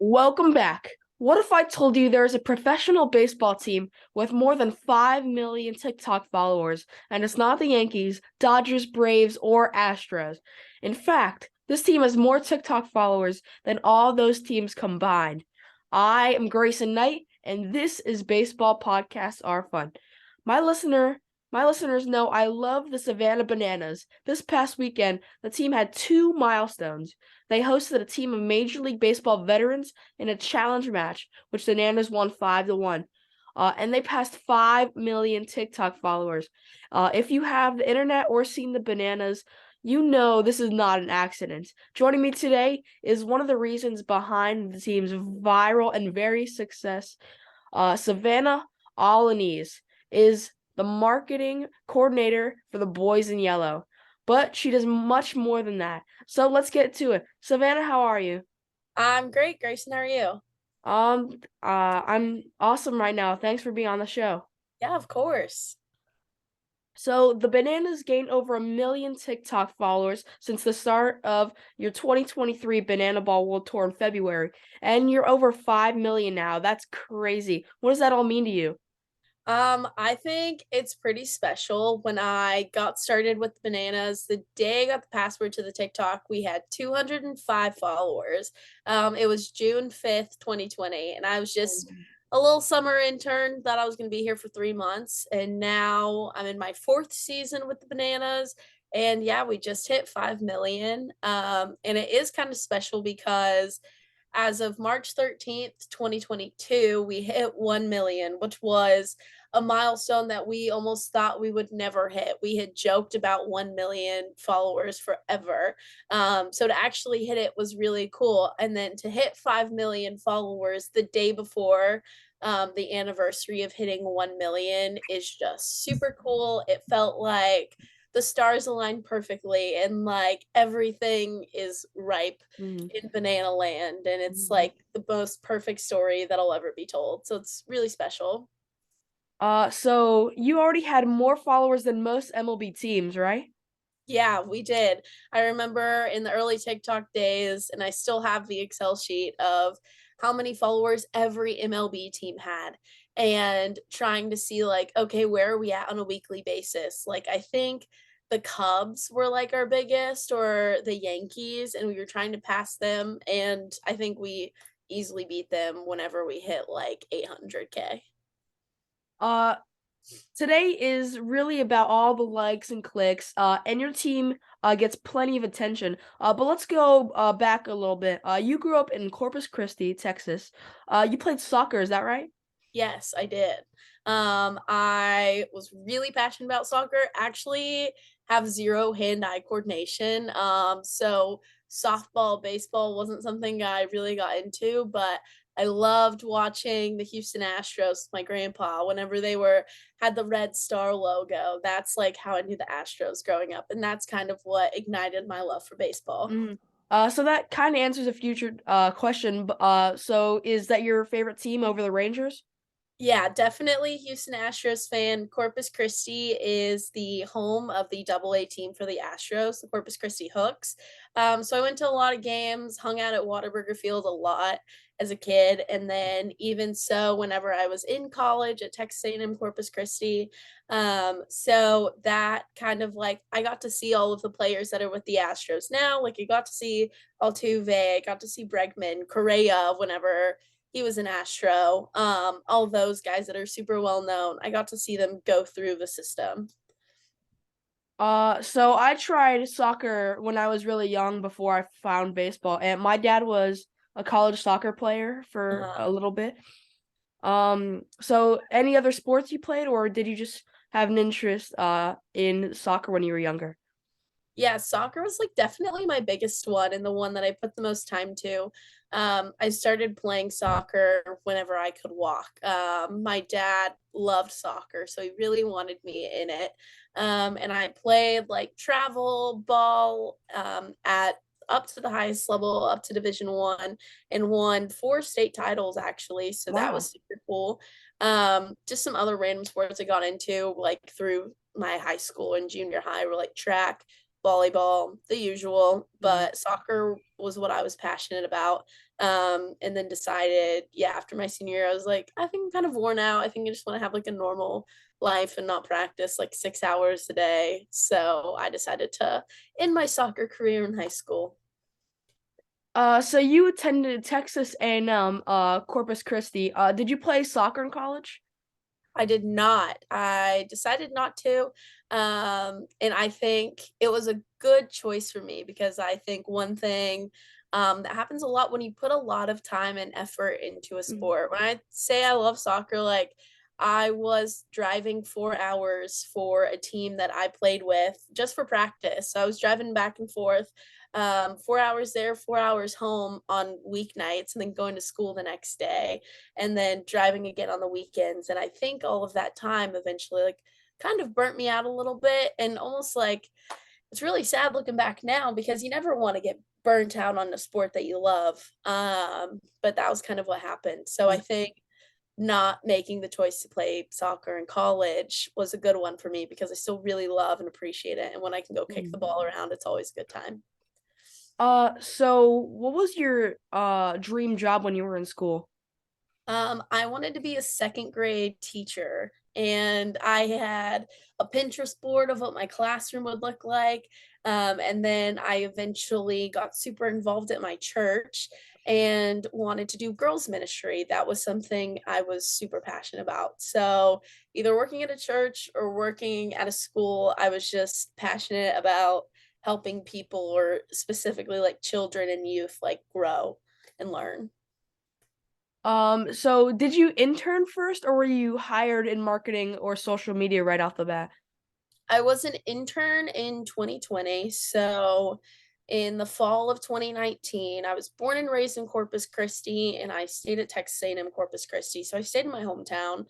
Welcome back. What if I told you there is a professional baseball team with more than 5 million TikTok followers, and it's not the Yankees, Dodgers, Braves, or Astros? In fact, this team has more TikTok followers than all those teams combined. I am Grayson Knight, and this is Baseball Podcasts Are Fun. My listener, my listeners know I love the Savannah Bananas. This past weekend, the team had two milestones. They hosted a team of Major League Baseball veterans in a challenge match, which the Nanas won 5-1. And they passed 5 million TikTok followers. If you have the internet or seen the Bananas, you know this is not an accident. Joining me today is one of the reasons behind the team's viral and very success. Savannah Alaniz is the marketing coordinator for the Boys in Yellow, but she does much more than that. So let's get to it. Savannah, how are you? I'm great, Grayson. How are you? I'm awesome right now. Thanks for being on the show. Yeah, of course. So the Bananas gained over 1 million TikTok followers since the start of your 2023 Banana Ball World Tour in February, and you're over 5 million now. That's crazy. What does that all mean to you? I think it's pretty special. When I got started with the bananas, the day I got the password to the TikTok, we had 205 followers. It was June 5th, 2020, and I was just a little summer intern, thought I was going to be here for 3 months, and now I'm in my fourth season with the bananas. And yeah, we just hit 5 million. And it is kind of special because as of March 13th, 2022, we hit 1 million, which was a milestone that we almost thought we would never hit. We had joked about 1 million followers forever. So to actually hit it was really cool. And then to hit 5 million followers the day before the anniversary of hitting 1 million is just super cool. It felt like the stars aligned perfectly and like everything is ripe Mhm. in banana land, and it's Mhm. like the most perfect story that'll ever be told, so it's really special. So you already had more followers than most MLB teams, right? Yeah, we did. I remember in the early TikTok days, and I still have the Excel sheet of how many followers every MLB team had, and trying to see, like, okay, where are we at on a weekly basis? Like, I think the Cubs were like our biggest, or the Yankees, and we were trying to pass them. And I think we easily beat them whenever we hit like 800K. Uh, Today is really about all the likes and clicks, and your team gets plenty of attention. But let's go back a little bit. You grew up in Corpus Christi, Texas. You played soccer, is that right? Yes, I did. I was really passionate about soccer. Actually, have zero hand-eye coordination. So softball, baseball wasn't something I really got into, but I loved watching the Houston Astros with my grandpa whenever they were had the red star logo. That's like how I knew the Astros growing up, and that's kind of what ignited my love for baseball. Mm. So that kind of answers a future question. So is that your favorite team over the Rangers? Yeah, definitely Houston Astros fan. Corpus Christi is the home of the AA team for the Astros, the Corpus Christi Hooks. So I went to a lot of games, hung out at Whataburger Field a lot as a kid, and then even so, whenever I was in college at Texas A&M Corpus Christi, so that kind of like I got to see all of the players that are with the Astros now. Like you got to see Altuve, I got to see Bregman, Correa, whenever he was an Astro. All those guys that are super well known. I got to see them go through the system. So I tried soccer when I was really young before I found baseball, and my dad was a college soccer player for Uh, a little bit. So any other sports you played, or did you just have an interest in soccer when you were younger? yeah, soccer was like definitely my biggest one and the one that I put the most time to. I started playing soccer whenever I could walk. My dad loved soccer, so he really wanted me in it. And I played like travel ball at up to the highest level, up to Division 1, and won 4 state titles actually. So that was Wow. super cool. Just some other random sports I got into like through my high school and junior high were like track, volleyball, the usual, Mm. but soccer was what I was passionate about. And then decided, yeah, after my senior year, I was like, I think I'm kind of worn out. I think I just want to have like a normal life and not practice like 6 hours a day. So I decided to end my soccer career in high school. So you attended Texas A&M, Corpus Christi. Did you play soccer in college? I did not. I decided not to. And I think it was a good choice for me because I think one thing that happens a lot when you put a lot of time and effort into a Mhm. sport. When I say I love soccer, like I was driving 4 hours for a team that I played with just for practice. So I was driving back and forth, 4 hours there, 4 hours home on weeknights, and then going to school the next day and then driving again on the weekends. And I think all of that time eventually like kind of burnt me out a little bit and almost like it's really sad looking back now because you never want to get burnt out on a sport that you love. But that was kind of what happened. So I think not making the choice to play soccer in college was a good one for me because I still really love and appreciate it. And when I can go kick the Mhm. ball around, it's always a good time. So what was your dream job when you were in school? I wanted to be a second grade teacher, and I had a Pinterest board of what my classroom would look like. And then I eventually got super involved at my church and wanted to do girls' ministry. That was something I was super passionate about. So, either working at a church or working at a school, I was just passionate about helping people or specifically like children and youth like grow and learn. So did you intern first or were you hired in marketing or social media right off the bat? I was an intern in 2020. So in the fall of 2019, I was born and raised in Corpus Christi and I stayed at Texas A&M Corpus Christi. So I stayed in my hometown.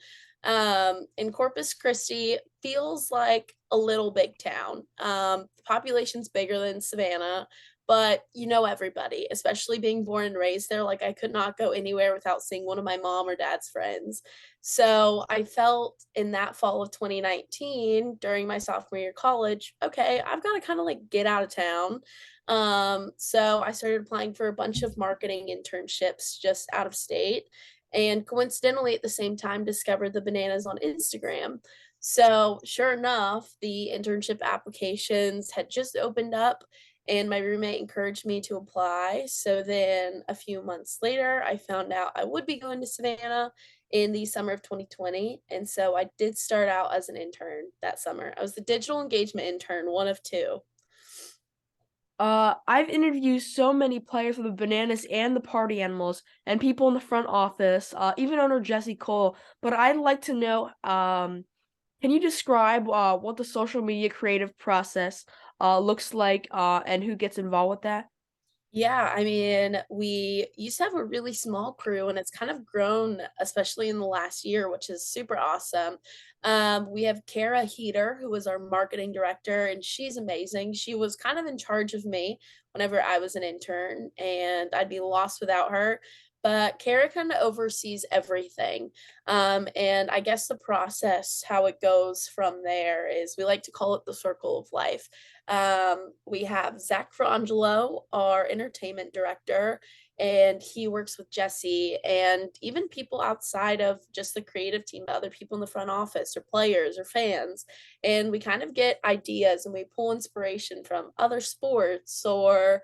In Corpus Christi feels like a little big town. The population's bigger than Savannah, but you know everybody, especially being born and raised there. Like I could not go anywhere without seeing one of my mom or dad's friends. So I felt in that fall of 2019 during my sophomore year of college, okay, I've got to kind of like get out of town. So I started applying for a bunch of marketing internships just out of state. And coincidentally, at the same time, discovered the bananas on Instagram. So, sure enough, the internship applications had just opened up, and my roommate encouraged me to apply. So, then a few months later, I found out I would be going to Savannah in the summer of 2020. And so I did start out as an intern that summer. I was the digital engagement intern, one of two. I've interviewed so many players for the Bananas and the Party Animals and people in the front office, even owner Jesse Cole. But I'd like to know, can you describe what the social media creative process looks like and who gets involved with that? Yeah, I mean, we used to have a really small crew and it's kind of grown, especially in the last year, which is super awesome. We have Kara Heater, who is our marketing director, and she's amazing. She was kind of in charge of me whenever I was an intern, and I'd be lost without her. But Kara kind of oversees everything. And I guess the process, how it goes from there, is we like to call it the circle of life. We have Zach Frangelo, our entertainment director, and he works with Jesse and even people outside of just the creative team, other people in the front office or players or fans. And we kind of get ideas and we pull inspiration from other sports or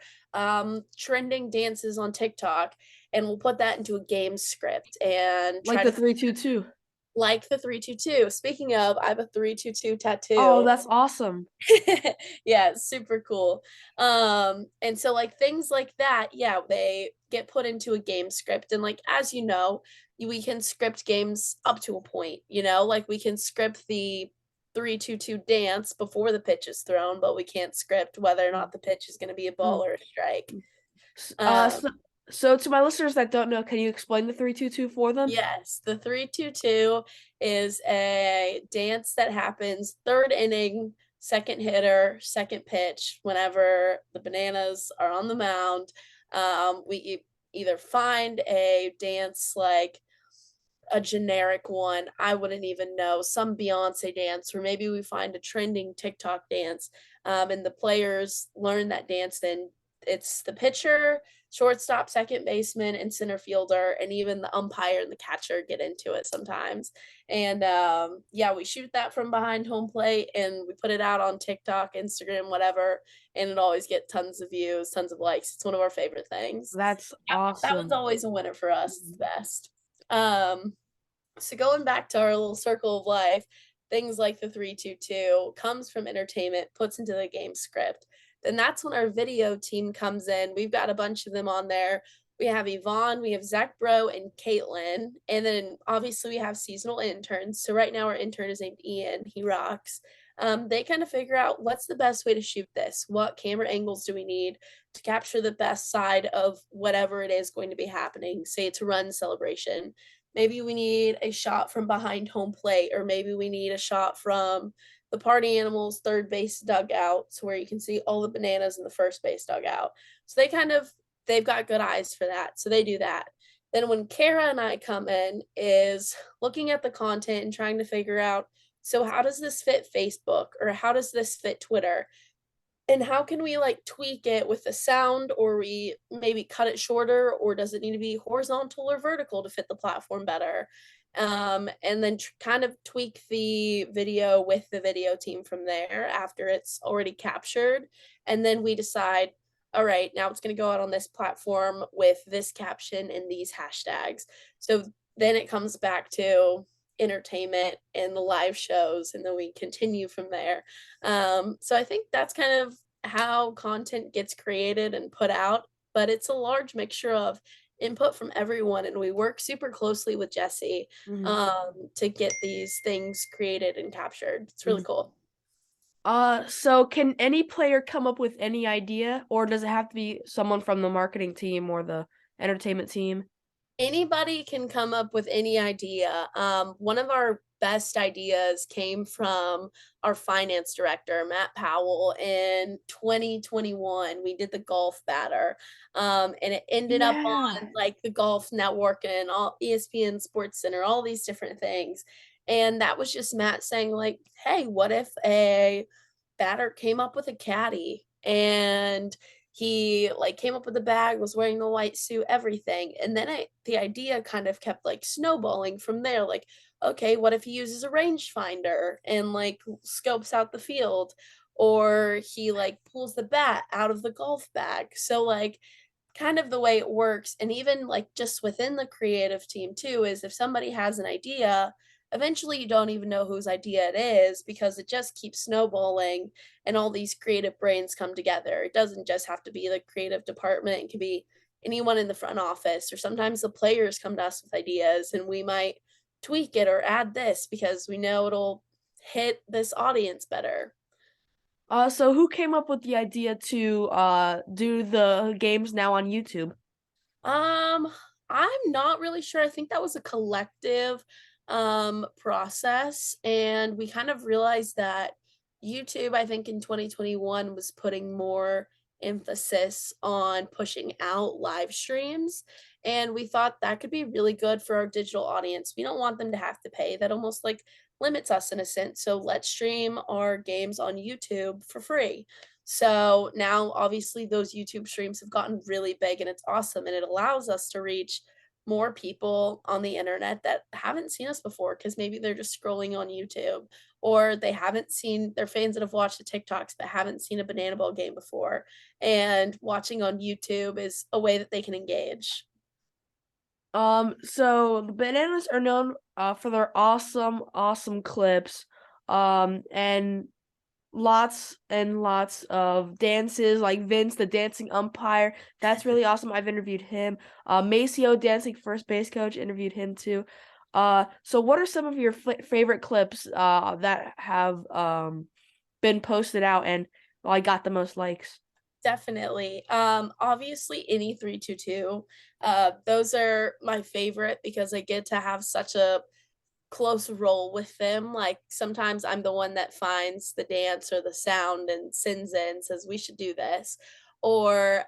trending dances on TikTok, and we'll put that into a game script and Like try the to 322. like the 322. Speaking of, I have a 322 Oh, tattoo. that's awesome. Yeah, it's super cool. And so like things like that, yeah, they get put into a game script. And like as you know, we can script games up to a point, like we can script the 3-2-2 dance before the pitch is thrown, but we can't script whether or not the pitch is going to be a ball Mm. or a strike. S- Uh, Um, so, so to my listeners that don't know, can you explain the 322 for them? Yes, the 3-2-2 is a dance that happens third inning, second hitter, second pitch. Whenever the Bananas are on the mound, we either find a dance like a generic one, I wouldn't even know, some Beyonce dance, or maybe we find a trending TikTok dance. and the players learn that dance. And it's the pitcher, shortstop, second baseman, and center fielder, and even the umpire and the catcher get into it sometimes. And yeah, we shoot that from behind home plate and we put it out on TikTok, Instagram, whatever, and it always get tons of views, tons of likes. It's one of our favorite things. That's That was awesome. always a winner for us. It's the best. Um, so going back to our little circle of life, things like the 322 comes from entertainment, puts into the game script. Then that's when our video team comes in. We've got a bunch of them on there. We have Yvonne, we have Zach Bro, and Caitlin. And then obviously we have seasonal interns. So right now our intern is named Ian. He rocks. They kind of figure out what's the best way to shoot this. What camera angles do we need to capture the best side of whatever it is going to be happening? Say it's a run celebration. Maybe we need a shot from behind home plate, or maybe we need a shot from the party animals third base dugout, so where you can see all the bananas in the first base dugout. So they've got good eyes for that, so they do that. Then when Kara and I come in is looking at the content and trying to figure out, so how does this fit Facebook, or how does this fit Twitter? And how can we like tweak it with the sound, or we maybe cut it shorter, or does it need to be horizontal or vertical to fit the platform better? And then kind of tweak the video with the video team from there after it's already captured. And then we decide, all right, now it's going to go out on this platform with this caption and these hashtags. So then it comes back to entertainment and the live shows, and then we continue from there. So I think that's kind of how content gets created and put out, but it's a large mixture of input from everyone, and we work super closely with Jesse Mhm, to get these things created and captured. It's really mhm. cool. So can any player come up with any idea, or does it have to be someone from the marketing team or the entertainment team? Anybody can come up with any idea. One of our best ideas came from our finance director, Matt Powell, in 2021. We did the golf batter, and it ended up on Yeah. like the Golf Network and all ESPN Sports Center, all these different things. And that was just Matt saying, like, hey, what if a batter came up with a caddy and he like came up with the bag, was wearing the white suit, everything. And then the idea kind of kept like snowballing from there. Like, okay, what if he uses a rangefinder and like scopes out the field, or he like pulls the bat out of the golf bag? So like kind of the way it works, and even like just within the creative team too, is if somebody has an idea, eventually you don't even know whose idea it is because it just keeps snowballing and all these creative brains come together. It doesn't just have to be the creative department, it can be anyone in the front office, or sometimes the players come to us with ideas and we might tweak it or add this because we know it'll hit this audience better. So who came up with the idea to do the games now on YouTube? Um, I'm not really sure. I think that was a collective process, and we kind of realized that YouTube, I think in 2021 was putting more emphasis on pushing out live streams, and we thought that could be really good for our digital audience. We don't want them to have to pay. That almost like limits us in a sense. So let's stream our games on YouTube for free. So now, obviously, those YouTube streams have gotten really big and it's awesome. And it allows us to reach more people on the internet that haven't seen us before because maybe they're just scrolling on YouTube, or they haven't seen, their fans that have watched the TikToks but haven't seen a Banana Ball game before. And watching on YouTube is a way that they can engage. So the Bananas are known for their awesome clips, and lots and lots of dances, like Vince, the dancing umpire. That's really awesome. I've interviewed him. Maceo, dancing first base coach, interviewed him too. So what are some of your favorite clips that have been posted out and like got the most likes? Definitely. Obviously any 322. Those are my favorite because I get to have such a close role with them. Like sometimes I'm the one that finds the dance or the sound and sends in, says we should do this. Or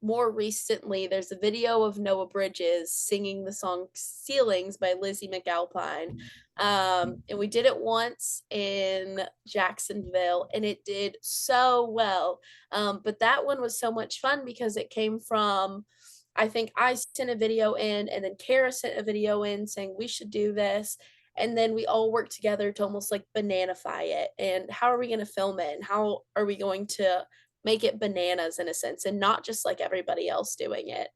more recently, there's a video of Noah Bridges singing the song Ceilings by Lizzie McAlpine. And we did it once in Jacksonville, and it did so well. But that one was so much fun because it came from, I think I sent a video in, and then Kara sent a video in saying we should do this. And then we all worked together to almost like bananify it. And how are we going to film it? And how are we going to make it bananas in a sense and not just like everybody else doing it?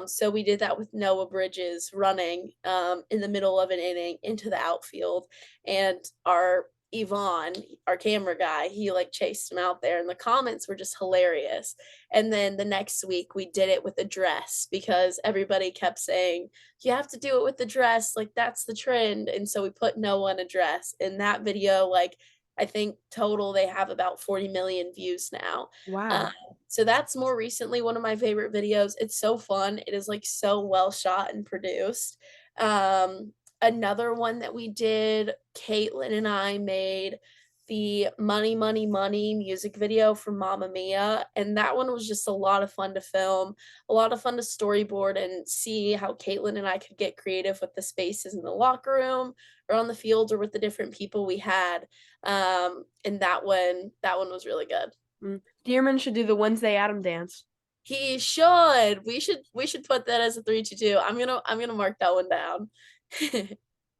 So we did that with Noah Bridges running in the middle of an inning into the outfield. And our Yvonne, our camera guy, he like chased him out there, and the comments were just hilarious. And then the next week we did it with a dress because everybody kept saying, you have to do it with the dress, like that's the trend. And so we put Noah in a dress. In that video, like I think total they have about 40 million views now. Uh, Wow. so that's more recently one of my favorite videos. It's so fun. It is like so well shot and produced. Um, Another one that we did, Caitlin and I made the Money, Money, Money music video for Mamma Mia. And that one was just a lot of fun to film, a lot of fun to storyboard and see how Caitlin and I could get creative with the spaces in the locker room or on the field or with the different people we had. And that one was really good. Dearman should do the Wednesday Adam dance. He should. We should put that as a 3-2. I'm gonna mark that one down.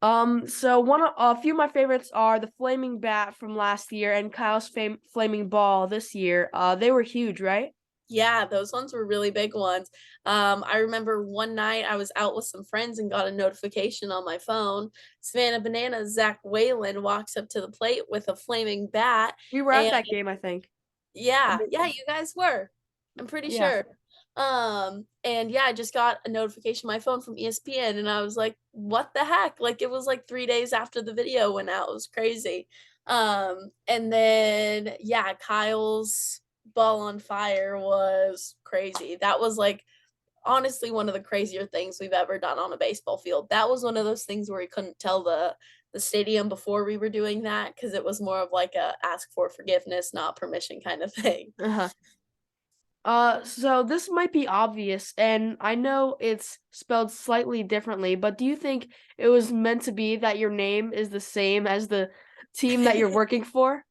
So a few of my favorites are the flaming bat from last year and Kyle's flaming ball this year. They were huge, right? Yeah, those ones were really big ones. I remember one night I was out with some friends and got a notification on my phone. Savannah Banana Zach Whalen walks up to the plate with a flaming bat, We were at and that game, I think. yeah, yeah, you guys were. I'm pretty Yeah. sure. And yeah, I just got a notification on my phone from ESPN, and I was like, "What the heck?" Like it was like 3 days after the video went out. It was crazy. And then yeah, Kyle's ball on fire was crazy. That was like honestly one of the crazier things we've ever done on a baseball field. That was one of those things where we couldn't tell the stadium before we were doing that because it was more of like a ask for forgiveness, not permission kind of thing. Uh-huh. So this might be obvious, and I know it's spelled slightly differently, but do you think it was meant to be that your name is the same as the team that you're working for?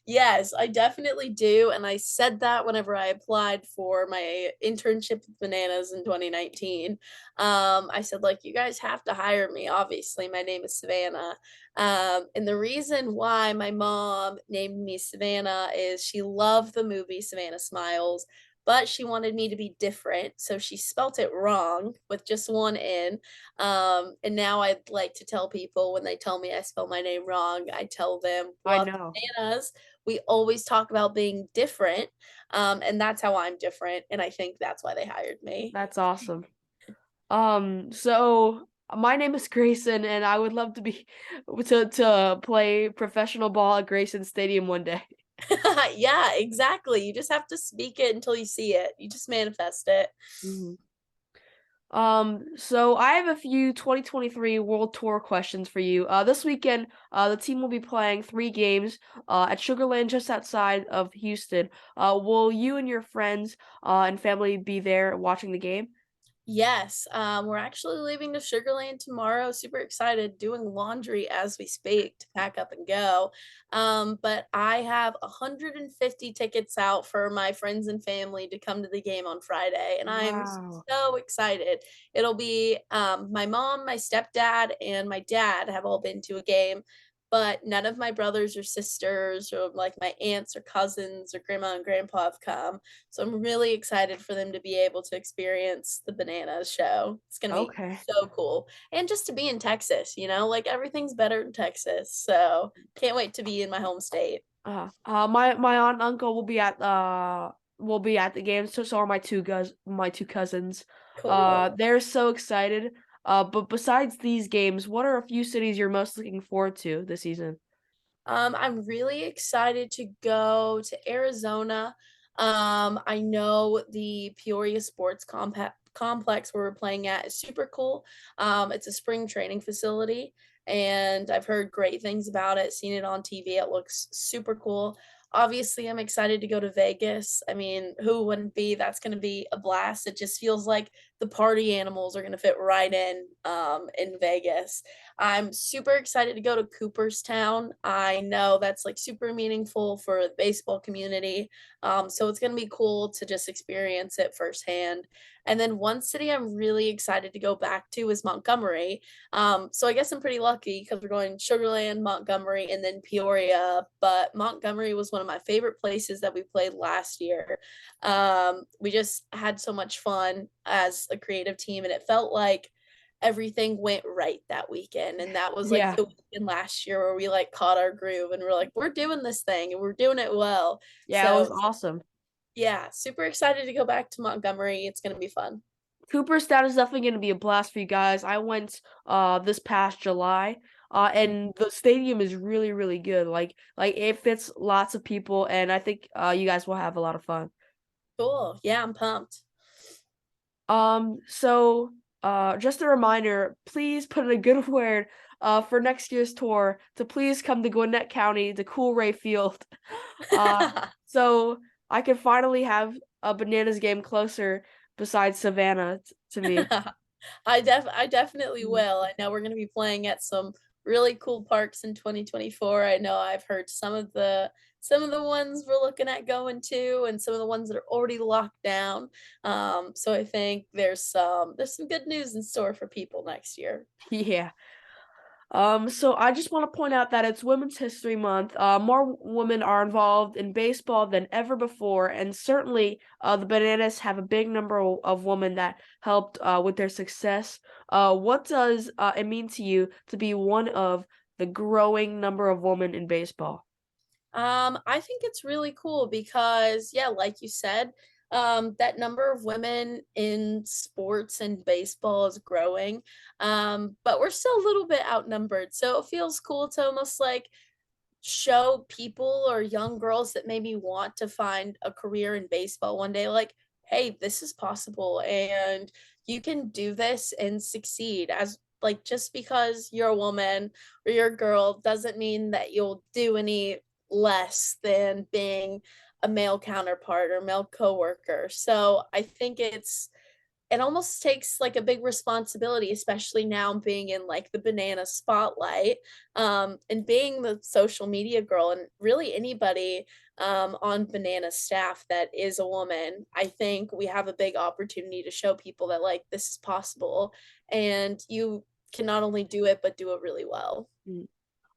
Yes, I definitely do, and I said that whenever I applied for my internship with Bananas in 2019. I said, like, "You guys have to hire me, obviously, my name is Savannah." And the reason why my mom named me Savannah is she loved the movie Savannah Smiles, but she wanted me to be different, so she spelt it wrong with just one N. And now I'd like to tell people when they tell me I spell my name wrong, I tell them, I "Well, know. Bananas, we always talk about being different, and that's how I'm different, and I think that's why they hired me." That's awesome. So my name is Grayson, and I would love to be to play professional ball at Grayson Stadium one day. Yeah, exactly. You just have to speak it until you see it. You just manifest it. Mhm. So I have a few 2023 World Tour questions for you. This weekend, the team will be playing 3 games at Sugarland just outside of Houston. Will you and your friends and family be there watching the game? Yes, we're actually leaving to Sugarland tomorrow. Super excited, doing laundry as we speak to pack up and go. But I have 150 tickets out for my friends and family to come to the game on Friday, and I'm Wow. so excited. It'll be my mom, my stepdad, and my dad have all been to a game, but none of my brothers or sisters or like my aunts or cousins or grandma and grandpa have come. So I'm really excited for them to be able to experience the Bananas show. It's gonna be Okay. so cool. And just to be in Texas, like everything's better in Texas. So can't wait to be in my home state. My aunt and uncle will be at the game. So are my two cousins. Cool. They're so excited. But besides these games, what are a few cities you're most looking forward to this season? I'm really excited to go to Arizona. I know the Peoria Sports Complex where we're playing at is super cool. It's a spring training facility, and I've heard great things about it, seen it on TV. It looks super cool. Obviously, I'm excited to go to Vegas. I mean, who wouldn't be? That's gonna be a blast. It just feels like the party animals are gonna fit right in Vegas. I'm super excited to go to Cooperstown. I know that's, like, super meaningful for the baseball community, so it's gonna be cool to just experience it firsthand. And then one city I'm really excited to go back to is Montgomery. So I guess I'm pretty lucky because we're going Sugarland, Montgomery, and then Peoria. But Montgomery was one of my favorite places that we played last year. We just had so much fun as a creative team, and it felt like everything went right that weekend. And that was like Yeah. the weekend last year where we like caught our groove and we're like, we're doing this thing and we're doing it well. Yeah, it was So awesome. yeah, super excited to go back to Montgomery. It's gonna be fun. Cooperstown is definitely gonna be a blast for you guys. I went this past July, and the stadium is really, really good. Like it fits lots of people, and I think you guys will have a lot of fun. Cool. Yeah, I'm pumped. So just a reminder, please put in a good word for next year's tour to please come to Gwinnett County to Cool Ray Field. So I can finally have a Bananas game closer besides Savannah to me. I definitely Mm. will. I know we're gonna be playing at some really cool parks in 2024. I know I've heard some of the ones we're looking at going to and some of the ones that are already locked down. So I think there's some good news in store for people next year. Yeah. So I just want to point out that it's Women's History Month. More women are involved in baseball than ever before, and certainly the Bananas have a big number of women that helped with their success. What does it mean to you to be one of the growing number of women in baseball? I think it's really cool because, yeah, like you said, that number of women in sports and baseball is growing, but we're still a little bit outnumbered. So it feels cool to almost like show people or young girls that maybe want to find a career in baseball one day, like, hey, this is possible and you can do this and succeed. As like, just because you're a woman or you're a girl doesn't mean that you'll do any less than being a male counterpart or male coworker. So I think it almost takes like a big responsibility, especially now being in like the banana spotlight, and being the social media girl and really anybody on banana staff that is a woman. I think we have a big opportunity to show people that like this is possible and you can not only do it but do it really well. Mm.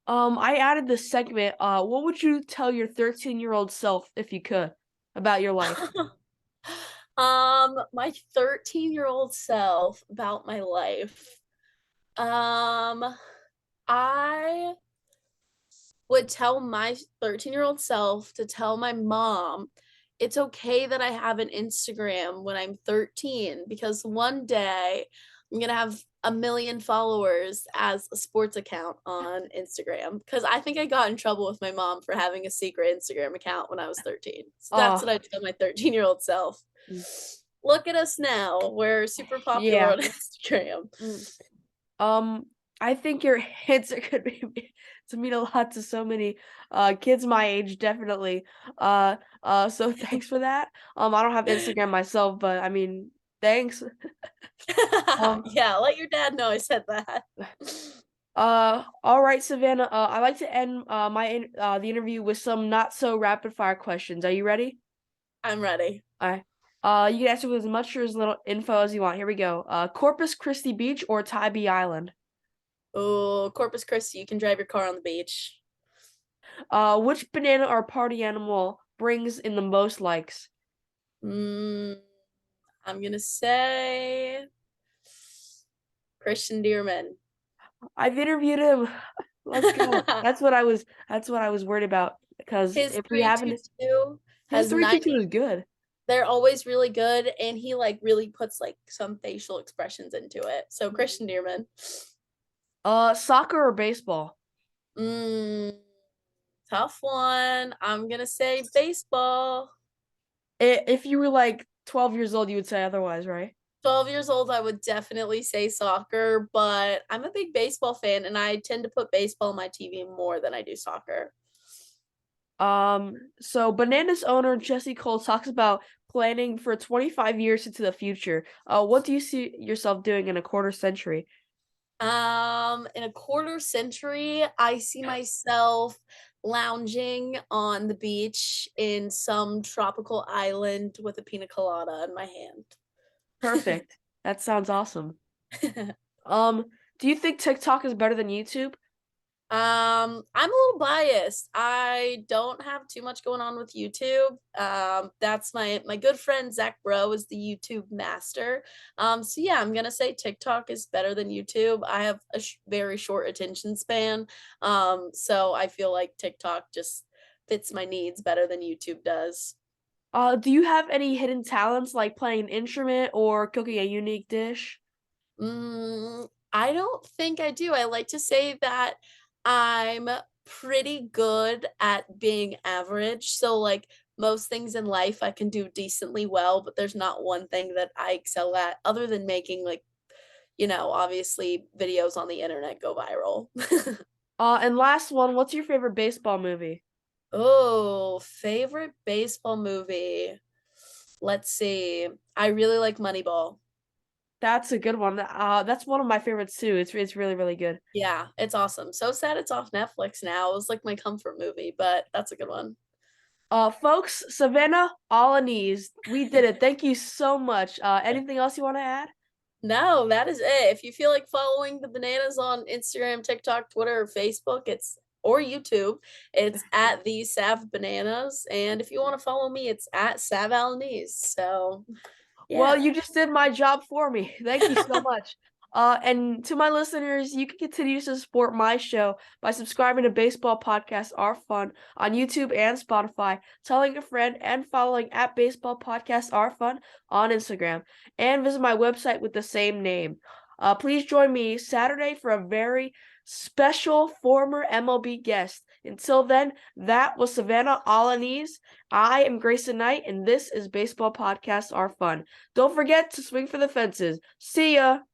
I added this segment. What would you tell your 13-year-old self if you could about your life? My 13-year-old self about my life. Um, I would tell my 13-year-old self to tell my mom it's okay that I have an Instagram when I'm 13 because one day I'm gonna have a million followers as a sports account on Instagram. Because I think I got in trouble with my mom for having a secret Instagram account when I was 13. So that's Uh, what I tell my 13-year-old self. mm, Look at us now. We're super popular yeah. on Instagram. Mm. Um, I think your answer could be to mean a lot to so many kids my age, definitely. So thanks for that. I don't have Instagram myself, but I mean, thanks. Um, Yeah, let your dad know I said that. all right, Savannah. I like to end the interview with some not so rapid fire questions. Are you ready? I'm ready. All right. You can answer with as much or as little info as you want. Here we go. Corpus Christi Beach or Tybee Island? Oh, Corpus Christi, you can drive your car on the beach. Which banana or party animal brings in the most likes? Mm, I'm gonna say Christian Dearman. I've interviewed him. Let's go. That's what I was worried about because His if we haven't 322 his has 322 90. is good. They're always really good, and he like really puts like some facial expressions into it. So Christian Dearman. Soccer or baseball? Mm, tough one. I'm gonna say baseball. If you were like 12 years old, you would say otherwise, right? 12 years old, I would definitely say soccer, but I'm a big baseball fan and I tend to put baseball on my TV more than I do soccer. So Bananas owner Jesse Cole talks about planning for 25 years into the future. What do you see yourself doing in a quarter century? In a quarter century, I see myself lounging on the beach in some tropical island with a pina colada in my hand. Perfect. That sounds awesome. Um, do you think TikTok is better than YouTube? I'm a little biased. I don't have too much going on with YouTube. That's my good friend Zach Bro is the YouTube master. So yeah, I'm gonna say TikTok is better than YouTube. I have a very short attention span. So I feel like TikTok just fits my needs better than YouTube does. Do you have any hidden talents like playing an instrument or cooking a unique dish? I don't think I do. I like to say that I'm pretty good at being average. So, like most things in life, I can do decently well, but there's not one thing that I excel at other than making, like, obviously videos on the internet go viral. And last one, what's your favorite baseball movie? Oh, favorite baseball movie. Let's see. I really like Moneyball. That's a good one. That's one of my favorites too. It's really really good. Yeah, it's awesome. So sad it's off Netflix now. It was like my comfort movie, but that's a good one. Folks, Savannah, Alaniz, we did it. Thank you so much. Anything else you want to add? No, that is it. If you feel like following the bananas on Instagram, TikTok, Twitter, or Facebook, or YouTube, it's at the Sav Bananas. And if you want to follow me, it's at Sav Alaniz. So Well, yeah. you just did my job for me. Thank you so much. And to my listeners, you can continue to support my show by subscribing to Baseball Podcasts Are Fun on YouTube and Spotify, telling a friend, and following at Baseball Podcasts Are Fun on Instagram, and visit my website with the same name. Please join me Saturday for a very special former MLB guest. Until then, that was Savannah Alaniz. I am Grayson Knight, and this is Baseball Podcasts Are Fun. Don't forget to swing for the fences. See ya!